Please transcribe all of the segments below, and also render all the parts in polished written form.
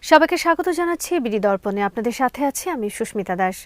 সবাইকে স্বাগত জানাচ্ছি বিডি দর্পণে। আপনাদের সাথে আছি আমি সুস্মিতা দাস।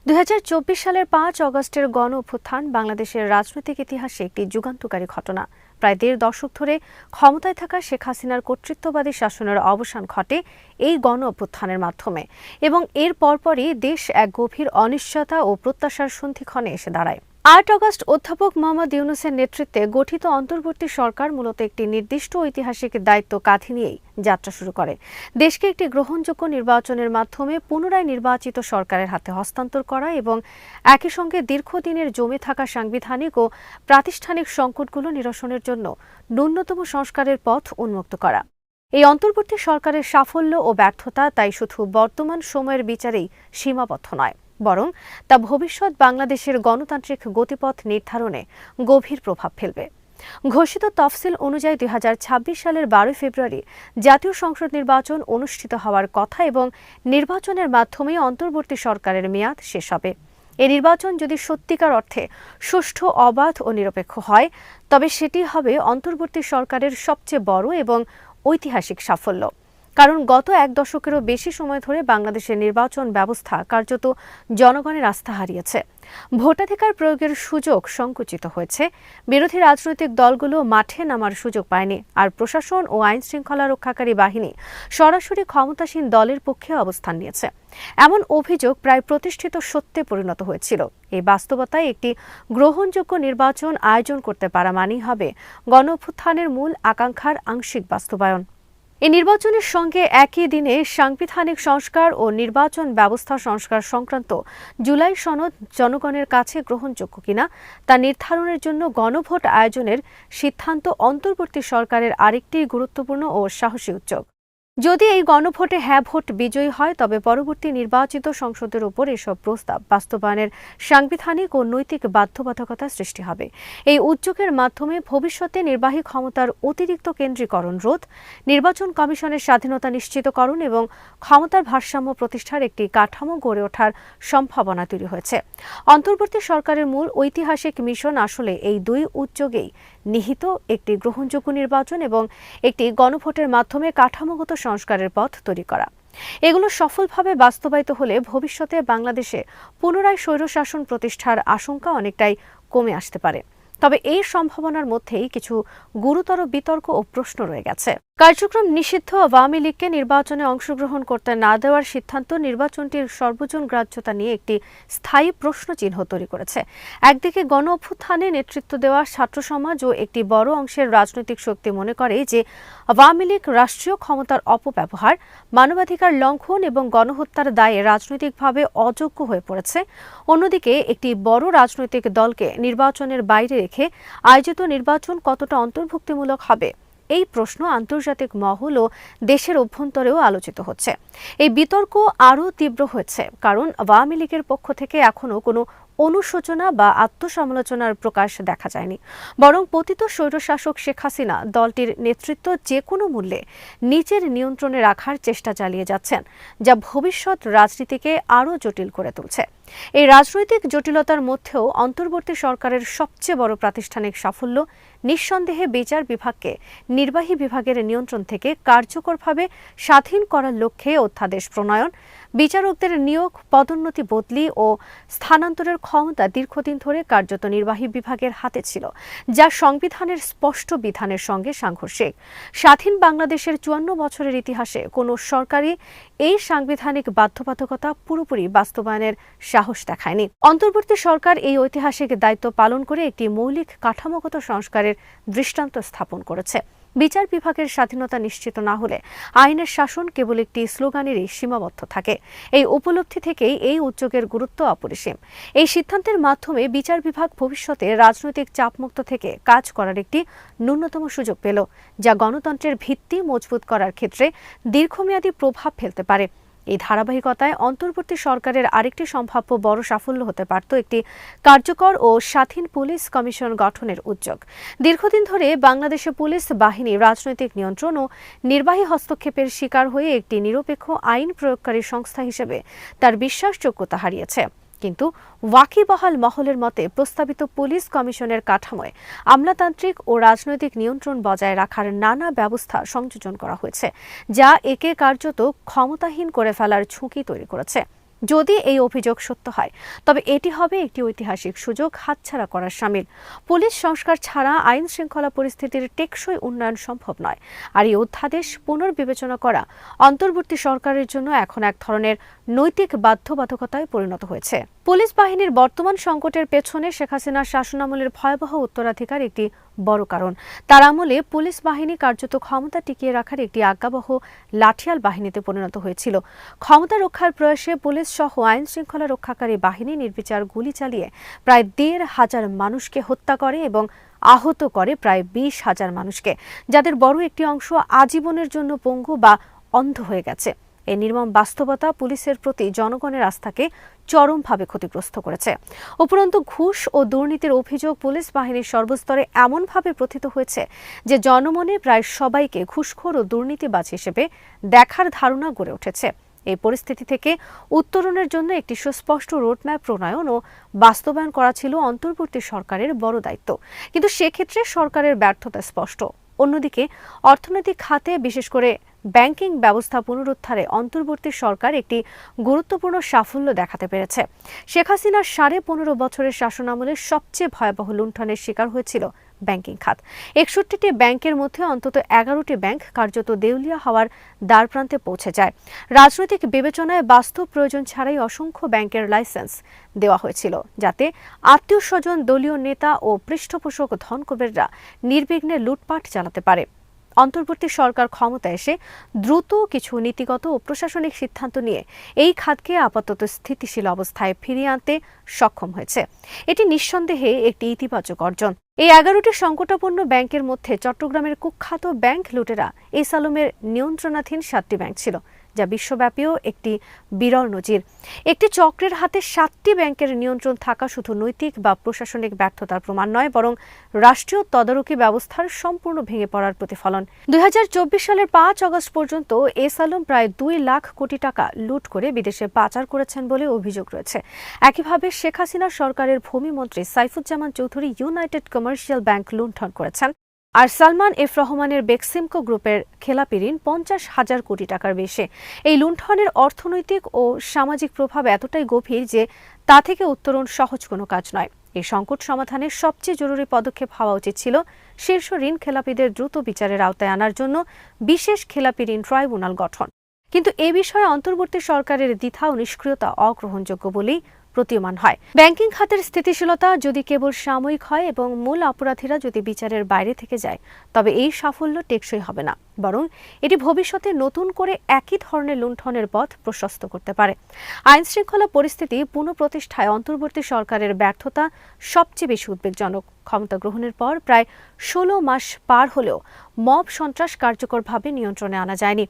২০২৪ সালের ৫ অগস্টের গণ অভ্যুত্থান বাংলাদেশের রাজনৈতিক ইতিহাসে একটি যুগান্তকারী ঘটনা। প্রায় ১.৫ দশক ধরে ক্ষমতায় থাকা শেখ হাসিনার কর্তৃত্ববাদী শাসনের অবসান ঘটে এই গণ অভ্যুত্থানের মাধ্যমে এবং এর পরপরই দেশ এক গভীর অনিশ্চয়তা ও প্রত্যাশার সন্ধিক্ষণে এসে দাঁড়ায়। ৮ অগস্ট অধ্যাপক মোহাম্মদ ইউনূসের নেতৃত্বে গঠিত অন্তর্বর্তী সরকার মূলত একটি নির্দিষ্ট ঐতিহাসিক দায়িত্ব কাঁধে নিয়েই যাত্রা শুরু করে। দেশকে একটি গ্রহণযোগ্য নির্বাচনের মাধ্যমে পুনরায় নির্বাচিত সরকারের হাতে হস্তান্তর করা এবং একই সঙ্গে দীর্ঘদিনের জমে থাকা সাংবিধানিক ও প্রাতিষ্ঠানিক সংকটগুলো নিরসনের জন্য ন্যূনতম সংস্কারের পথ উন্মুক্ত করা। এই অন্তর্বর্তী সরকারের সাফল্য ও ব্যর্থতা তাই শুধু বর্তমান সময়ের বিচারেই সীমাবদ্ধ নয়, বরং তা ভবিষ্যৎ বাংলাদেশের গণতান্ত্রিক গতিপথ নির্ধারণে গভীর প্রভাব ফেলবে। ঘোষিত তফসিল অনুযায়ী ২০২৬ সালের ১২ ফেব্রুয়ারি জাতীয় সংসদ নির্বাচন অনুষ্ঠিত হওয়ার কথা এবং নির্বাচনের মাধ্যমেই অন্তর্বর্তী সরকারের মেয়াদ শেষ হবে। এই নির্বাচন যদি সত্যিকার অর্থে সুষ্ঠু, অবাধ ও নিরপেক্ষ হয়, তবে সেটি হবে অন্তর্বর্তী সরকারের সবচেয়ে বড় এবং ঐতিহাসিক সাফল্য। কারণ গত ১ দশকেরও বেশি সময় ধরে বাংলাদেশের নির্বাচন ব্যবস্থা কার্যত জনগণের আস্থা হারিয়েছে। ভোটাধিকার প্রয়োগের সুযোগ সংকুচিত হয়েছে, বিরোধী রাজনৈতিক দলগুলো মাঠে নামার সুযোগ পায়নি, আর প্রশাসন ও আইন শৃঙ্খলা রক্ষাকারী বাহিনী সরাসরি ক্ষমতাসীন দলের পক্ষে অবস্থান নিয়েছে। এমন অভিযোগ প্রায় প্রতিষ্ঠিত সত্যে পরিণত হয়েছিল। এই বাস্তবতায় একটি গ্রহণযোগ্য নির্বাচন আয়োজন করতে পারা মানেই হবে গণ অভ্যুত্থানের মূল আকাঙ্ক্ষার আংশিক বাস্তবায়ন। এই নির্বাচনের সঙ্গে একই দিনে সাংবিধানিক সংস্কার ও নির্বাচন ব্যবস্থা সংস্কার সংক্রান্ত জুলাই সনদ জনগণের কাছে গ্রহণযোগ্য কিনা তা নির্ধারণের জন্য গণভোট আয়োজনের সিদ্ধান্ত অন্তর্বর্তী সরকারের আরেকটি গুরুত্বপূর্ণ ও সাহসী উদ্যোগ। যদি এই গণভোটে হ্যাঁ ভোট বিজয়ী হয়, তবে পরবর্তী নির্বাচিত সংসদের উপর এসব প্রস্তাব বাস্তবায়নের সাংবিধানিক ও নৈতিক বাধ্যবাধকতা সৃষ্টি হবে। এই উদ্যোগের মাধ্যমে ভবিষ্যতে নির্বাহী ক্ষমতার অতিরিক্ত কেন্দ্রীকরণ রোধ, নির্বাচন কমিশনের স্বাধীনতা নিশ্চিতকরণ এবং ক্ষমতার ভারসাম্য প্রতিষ্ঠার একটি কাঠামো গড়ে ওঠার সম্ভাবনা তৈরি হয়েছে। অন্তর্বর্তী সরকারের মূল ঐতিহাসিক মিশন আসলে এই দুই উদ্যোগেই নিহিত: একটি গ্রহণযোগ্য নির্বাচন এবং একটি গণভোটের মাধ্যমে কাঠামোগত সংস্কারের পথ তৈরি করা। এগুলো সফলভাবে বাস্তবায়িত হলে ভবিষ্যতে বাংলাদেশে পুনরায় স্বৈরশাসন প্রতিষ্ঠার আশঙ্কা অনেকটাই কমে আসতে পারে। তবে এই সম্ভাবনার মধ্যেই কিছু গুরুতর বিতর্ক ও প্রশ্ন রয়ে গেছে। কার্যক্রম নিষিদ্ধ আওয়ামী লীগকে নির্বাচনে অংশগ্রহণ করতে না দেওয়ার সিদ্ধান্ত নির্বাচনটির সর্বজন গ্রাহ্যতা নিয়ে একটি স্থায়ী প্রশ্নচিহ্ন তৈরি করেছে। একদিকে গণ অভ্যুত্থানে নেতৃত্ব দেওয়া ছাত্র সমাজ ও একটি বড় অংশের রাজনৈতিক শক্তি মনে করে যে আওয়ামী লীগ রাষ্ট্রীয় ক্ষমতার অপব্যবহার, মানবাধিকার লঙ্ঘন এবং গণহত্যার দায়ে রাজনৈতিকভাবে অযোগ্য হয়ে পড়েছে। অন্যদিকে একটি বড় রাজনৈতিক দলকে নির্বাচনের বাইরে রেখে আয়োজিত নির্বাচন কতটা অন্তর্ভুক্তিমূলক হবে, এই প্রশ্ন আন্তর্জাতিক মহল ও দেশের অভ্যন্তরেও আলোচিত হচ্ছে। এই বিতর্ক আরও তীব্র হয়েছে কারণ আওয়ামী লীগের পক্ষ থেকে এখনও কোনো অনুশোচনা বা আত্মসমালোচনার প্রকাশ দেখা যায়নি, বরং পতিত স্বৈরশাসক শেখ হাসিনা দলটির নেতৃত্ব যে কোনো মূল্যে নিজের নিয়ন্ত্রণে রাখার চেষ্টা চালিয়ে যাচ্ছেন, যা ভবিষ্যৎ রাজনীতিকে আরও জটিল করে তুলছে। এই রাজনৈতিক জটিলতার মধ্যেও অন্তর্বর্তী সরকারের সবচেয়ে বড় প্রাতিষ্ঠানিক সাফল্য নিঃসন্দেহে বিচার বিভাগকে নির্বাহী বিভাগের নিয়ন্ত্রণ থেকে কার্যকরভাবে স্বাধীন করার লক্ষ্যে অধ্যাদেশ প্রণয়ন। বিচারকদের নিয়োগ, পদোন্নতি, বদলি ও স্থানান্তরের ক্ষমতা দীর্ঘদিন ধরে কার্যত নির্বাহী বিভাগের হাতে ছিল, যা সংবিধানের স্পষ্ট বিধানের সঙ্গে সাংঘর্ষিক। স্বাধীন বাংলাদেশের ৫৪ বছরের ইতিহাসে কোনো সরকারই এই সাংবিধানিক বাধ্যবাধকতা পুরোপুরি বাস্তবায়নের সাহস দেখায়নি। অন্তর্বর্তী সরকার এই ঐতিহাসিক দায়িত্ব পালন করে একটি মৌলিক কাঠামোগত সংস্কারের দৃষ্টান্ত স্থাপন করেছে। বিচার বিভাগের স্বাধীনতা নিশ্চিত না হলে আইনের শাসন কেবল একটি স্লোগানেরই সীমাবদ্ধ থাকে। এই উপলব্ধি থেকেই এই উদ্যোগের গুরুত্ব অপরিসীম। এই সিদ্ধান্তের মাধ্যমে বিচার বিভাগ ভবিষ্যতে রাজনৈতিক চাপমুক্ত থেকে কাজ করার একটি ন্যূনতম সুযোগ পেল, যা গণতন্ত্রের ভিত্তি মজবুত করার ক্ষেত্রে দীর্ঘমেয়াদী প্রভাব ফেলতে পারে। এই ধারাবাহিকতায় অন্তর্বর্তী সরকারের আরেকটি সম্ভাব্য বড় সাফল্য হতে পারত একটি কার্যকর ও স্বাধীন পুলিশ কমিশন গঠনের উদ্যোগ। দীর্ঘদিন ধরে বাংলাদেশে পুলিশ বাহিনী রাজনৈতিক নিয়ন্ত্রণ ও নির্বাহী হস্তক্ষেপের শিকার হয়ে একটি নিরপেক্ষ আইন প্রয়োগকারী সংস্থা হিসেবে তার বিশ্বাসযোগ্যতা হারিয়েছে। কিন্তু ওয়াকিবহাল মহলের মতে প্রস্তাবিত পুলিশ কমিশনের কাঠামোয় আমলাতান্ত্রিক ও রাজনৈতিক নিয়ন্ত্রণ বজায় রাখার নানা ব্যবস্থা সংযোজন করা হয়েছে, যা একে কার্যত ক্ষমতাহীন করে ফেলার ঝুঁকি তৈরি করেছে। যদি এই অভিযোগ সত্য হয়, তবে এটি হবে একটি ঐতিহাসিক সুযোগ হাতছাড়া করার শামিল। পুলিশ সংস্কার ছাড়া আইন শৃঙ্খলা পরিস্থিতির টেকসই উন্নয়ন সম্ভব নয়। আর এই অধ্যাদেশ পুনর্বিবেচনা করা অন্তর্বর্তী সরকারের জন্য এখন এক ধরনের নৈতিক বাধ্যবাধকতায় পরিণত হয়েছে। পুলিশ বাহিনীর বর্তমান সংকটের পেছনে শেখ হাসিনার শাসনামলের ভয়াবহ উত্তরাধিকার একটি বড় কারণ। তার আমলে পুলিশ বাহিনী কার্যত ক্ষমতা টিকিয়ে রাখার একটি আজ্ঞাবহ লাঠিয়াল বাহিনীতে পরিণত হয়েছিল। ক্ষমতা রক্ষার প্রয়াসে পুলিশ সহ আইন শৃঙ্খলা রক্ষাকারী বাহিনী নির্বিচার গুলি চালিয়ে প্রায় ১,৫০০ মানুষকে হত্যা করে এবং আহত করে প্রায় ২০,০০০ মানুষকে, যাদের বড় একটি অংশ আজীবনের জন্য পঙ্গু বা অন্ধ হয়ে গেছে। এই নির্মম বাস্তবতা পুলিশের প্রতি জনগণের আস্থাকে চরমভাবে ক্ষতিগ্রস্ত করেছে। উপরন্তু ঘুষ ও দুর্নীতির অভিযোগ পুলিশ বাহিনীর সর্বস্তরে এমনভাবে প্রথিত হয়েছে যে জনমনে প্রায় সবাইকে ঘুষখোর ও দুর্নীতিবাজ হিসেবে দেখার ধারণা গড়ে উঠেছে। এই পরিস্থিতি থেকে উত্তরণের জন্য একটি সুস্পষ্ট রোডম্যাপ প্রণয়ন ও বাস্তবায়ন করা ছিল অন্তর্বর্তী সরকারের বড় দায়িত্ব, কিন্তু সেক্ষেত্রে সরকারের ব্যর্থতা স্পষ্ট। অন্যদিকে অর্থনৈতিক খাতে, বিশেষ করে ব্যাংকিং ব্যবস্থা পুনরুদ্ধারে অন্তর্বর্তী সরকার একটি গুরুত্বপূর্ণ সাফল্য দেখাতে পেরেছে। শেখ হাসিনার ১৫.৫ বছরের শাসনামলের সবচেয়ে ভয়াবহ লুণ্ঠনের শিকার হয়েছিল ব্যাংকিং খাত। ৬১টি ব্যাংকের মধ্যে অন্তত ১১টি ব্যাংক কার্যত দেউলিয়া হওয়ার দ্বারপ্রান্তে পৌঁছে যায়। রাজনৈতিক বিবেচনায় বাস্তব প্রয়োজন ছাড়াই অসংখ্য ব্যাংকের লাইসেন্স দেওয়া হয়েছিল, যাতে আত্মীয় স্বজন, দলীয় নেতা ও পৃষ্ঠপোষক ধনকুবেররা নির্বিঘ্নে লুটপাট চালাতে পারে। অন্তর্বর্তী সরকার ক্ষমতায় এসে দ্রুত কিছু নীতিগত ও প্রশাসনিক সিদ্ধান্ত নিয়ে এই খাতকে আপাতত স্থিতিশীল অবস্থায় ফিরিয়ে আনতে সক্ষম হয়েছে। এটি নিঃসন্দেহে একটি ইতিবাচক অর্জন। এই ১১টি সংকটাপন্ন ব্যাংকের মধ্যে চট্টগ্রামের কুখ্যাত ব্যাংক লুটেরা এস আলমের নিয়ন্ত্রণাধীন ৭টি ব্যাংক ছিল, যা বিশ্বব্যাপীও একটি বিরল নজির। একটি চক্রের হাতে ৭টি ব্যাংকের নিয়ন্ত্রণ থাকা শুধু নৈতিক বা প্রশাসনিক ব্যর্থতার প্রমাণ নয়, বরং রাষ্ট্রীয় তদারকি ব্যবস্থার সম্পূর্ণ ভেঙে পড়ার প্রতিফলন। ২০২৪ সালের ৫ আগস্ট পর্যন্ত এস আলম প্রায় ২ লাখ কোটি টাকা লুট করে বিদেশে পাচার করেছেন বলে অভিযোগ রয়েছে। একইভাবে শেখ হাসিনা সরকারের ভূমিমন্ত্রী Saifuzzaman Chowdhury United Commercial Bank লুণ্ঠন করেছেন। আর সালমান এফ রহমানের বেক্সিমকো গ্রুপের খেলাপি ঋণ ৫০,০০০ কোটি টাকার বেশি। এই লুণ্ঠনের অর্থনৈতিক ও সামাজিক প্রভাব এতটাই গভীর যে তা থেকে উত্তরণ সহজ কোনো কাজ নয়। এই সংকট সমাধানের সবচেয়ে জরুরি পদক্ষেপ হওয়া উচিত ছিল শীর্ষ ঋণ খেলাপিদের দ্রুত বিচারের আওতায় আনার জন্য বিশেষ খেলাপি ঋণ ট্রাইব্যুনাল গঠন। কিন্তু এ বিষয়ে অন্তর্বর্তী সরকারের দ্বিধা ও নিষ্ক্রিয়তা অগ্রহণযোগ্য বলেই প্রতীয়মান হয়। ব্যাংকিং খাতের স্থিতিশীলতা যদি কেবল সাময়িক হয় এবং মূল অপরাধীরা যদি বিচারের বাইরে থেকে যায়, তবে এই সাফল্য টেকসই হবে না, বরং এটি ভবিষ্যতে নতুন করে একই ধরনের লুণ্ঠনের পথ প্রশস্ত করতে পারে। আইন শৃঙ্খলা পরিস্থিতি পুনঃপ্রতিষ্ঠায় অন্তর্বর্তী সরকারের ব্যর্থতা সবচেয়ে বেশি উদ্বেগজনক। ক্ষমতা গ্রহণের পর প্রায় ১৬ মাস পার হলেও মব সন্ত্রাস কার্যকরভাবে নিয়ন্ত্রণে আনা যায়নি।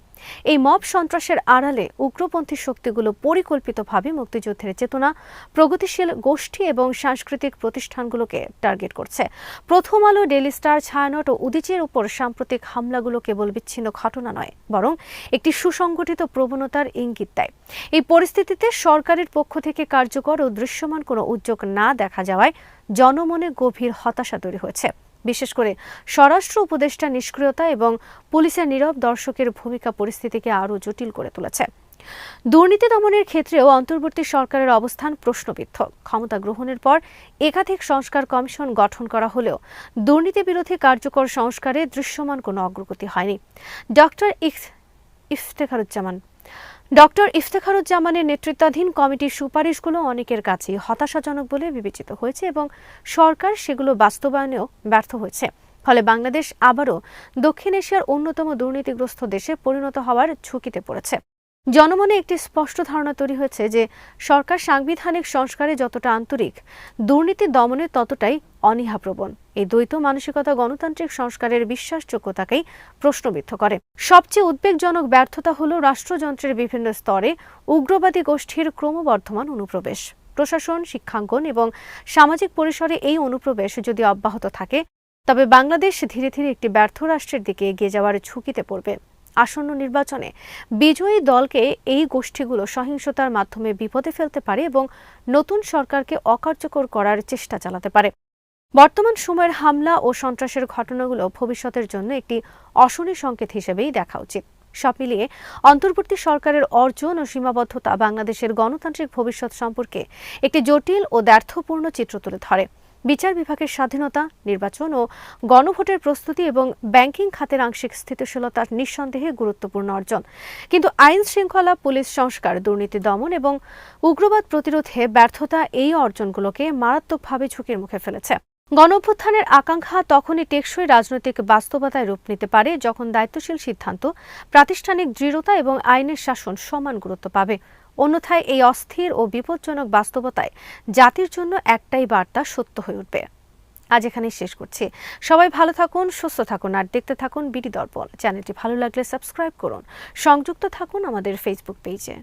এই মব সন্ত্রাসের আড়ালে উগ্রপন্থী শক্তিগুলো পরিকল্পিতভাবে মুক্তিযুদ্ধের চেতনা, প্রগতিশীল গোষ্ঠী এবং সাংস্কৃতিক প্রতিষ্ঠানগুলোকে টার্গেট করছে। প্রথম আলো, ডেইলি স্টার, ছায়ানট ও উদীচীর উপর সাম্প্রতিক হামলাগুলো কেবল বিচ্ছিন্ন ঘটনা নয়, বরং একটি সুসংগঠিত প্রবণতার ইঙ্গিত দেয়। এই পরিস্থিতিতে সরকারের পক্ষ থেকে কার্যকর ও দৃশ্যমান কোনো উদ্যোগ না দেখা যাওয়ায় জনমনে গভীর হতাশা তৈরি হয়েছে। বিশেষ করে স্বরাষ্ট্র উপদেষ্টার নিষ্ক্রিয়তা এবং পুলিশের নীরব দর্শকের ভূমিকা পরিস্থিতিকে আরও জটিল করে তুলেছে। দুর্নীতি দমনের ক্ষেত্রেও অন্তর্বর্তী সরকারের অবস্থান প্রশ্নবিদ্ধ। ক্ষমতা গ্রহণের পর একাধিক সংস্কার কমিশন গঠন করা হলেও দুর্নীতি বিরোধী কার্যকর সংস্কারে দৃশ্যমান কোনো অগ্রগতি হয়নি। ডক্টর ইফতেখারুজ্জামানের নেতৃত্বাধীন কমিটির সুপারিশগুলো অনেকের কাছেই হতাশাজনক বলে বিবেচিত হয়েছে এবং সরকার সেগুলো বাস্তবায়নেও ব্যর্থ হয়েছে। ফলে বাংলাদেশ আবারও দক্ষিণ এশিয়ার অন্যতম দুর্নীতিগ্রস্ত দেশে পরিণত হওয়ার ঝুঁকিতে পড়েছে। জনমনে একটি স্পষ্ট ধারণা তৈরি হয়েছে যে সরকার সাংবিধানিক সংস্কারে যতটা আন্তরিক, দুর্নীতি দমনে ততটাই অনীহাপ্রবণ। এই দ্বৈত মানসিকতা গণতান্ত্রিক সংস্কারের বিশ্বাসযোগ্যতাকেই প্রশ্নবিদ্ধ করে। সবচেয়ে উদ্বেগজনক ব্যর্থতা হল রাষ্ট্রযন্ত্রের বিভিন্ন স্তরে উগ্রবাদী গোষ্ঠীর ক্রমবর্ধমান অনুপ্রবেশ। প্রশাসন, শিক্ষাঙ্গন এবং সামাজিক পরিসরে এই অনুপ্রবেশ যদি অব্যাহত থাকে, তবে বাংলাদেশ ধীরে ধীরে একটি ব্যর্থ রাষ্ট্রের দিকে এগিয়ে যাওয়ার ঝুঁকিতে পড়বে। আসন্ন নির্বাচনে বিজয়ী দলকে এই গোষ্ঠীগুলো সহিংসতার মাধ্যমে বিপদে ফেলতে পারে এবং নতুন সরকারকে অকার্যকর করার চেষ্টা চালাতে পারে। বর্তমান সময়ের হামলা ও সন্ত্রাসের ঘটনাগুলো ভবিষ্যতের জন্য একটি অশনি সংকেত হিসেবেই দেখা উচিত। সব মিলিয়ে অন্তর্বর্তী সরকারের অর্জন ও সীমাবদ্ধতা বাংলাদেশের গণতান্ত্রিক ভবিষ্যৎ সম্পর্কে একটি জটিল ও দ্ব্যর্থপূর্ণ চিত্র তুলে ধরে। বিচার বিভাগের স্বাধীনতা, নির্বাচন ও গণভোটের প্রস্তুতি এবং ব্যাংকিং খাতের আংশিক স্থিতিশীলতা নিঃসন্দেহে গুরুত্বপূর্ণ অর্জন, কিন্তু আইন শৃঙ্খলা, পুলিশ সংস্কার, দুর্নীতি দমন এবং উগ্রবাদ প্রতিরোধে ব্যর্থতা এই অর্জনগুলোকে মারাত্মকভাবে ঝুঁকির মুখে ফেলেছে। গণঅভ্যুত্থানের আকাঙ্ক্ষা তখনই টেকসই রাজনৈতিক বাস্তবতায় রূপ নিতে পারে যখন দায়িত্বশীল সিদ্ধান্ত, প্রাতিষ্ঠানিক দৃঢ়তা এবং আইনের শাসন সমান গুরুত্ব পাবে। অন্যথায় এই অস্থির ও বিপজ্জনক বাস্তবতায় জাতির জন্য একটাই বার্তা সত্য হয়ে উঠবে। আজ এখানেই শেষ করছি। সবাই ভালো থাকুন, সুস্থ থাকুন আর দেখতে থাকুন বিডি দর্পণ। চ্যানেলটি ভালো লাগলে সাবস্ক্রাইব করুন। সংযুক্ত থাকুন আমাদের ফেসবুক পেজে।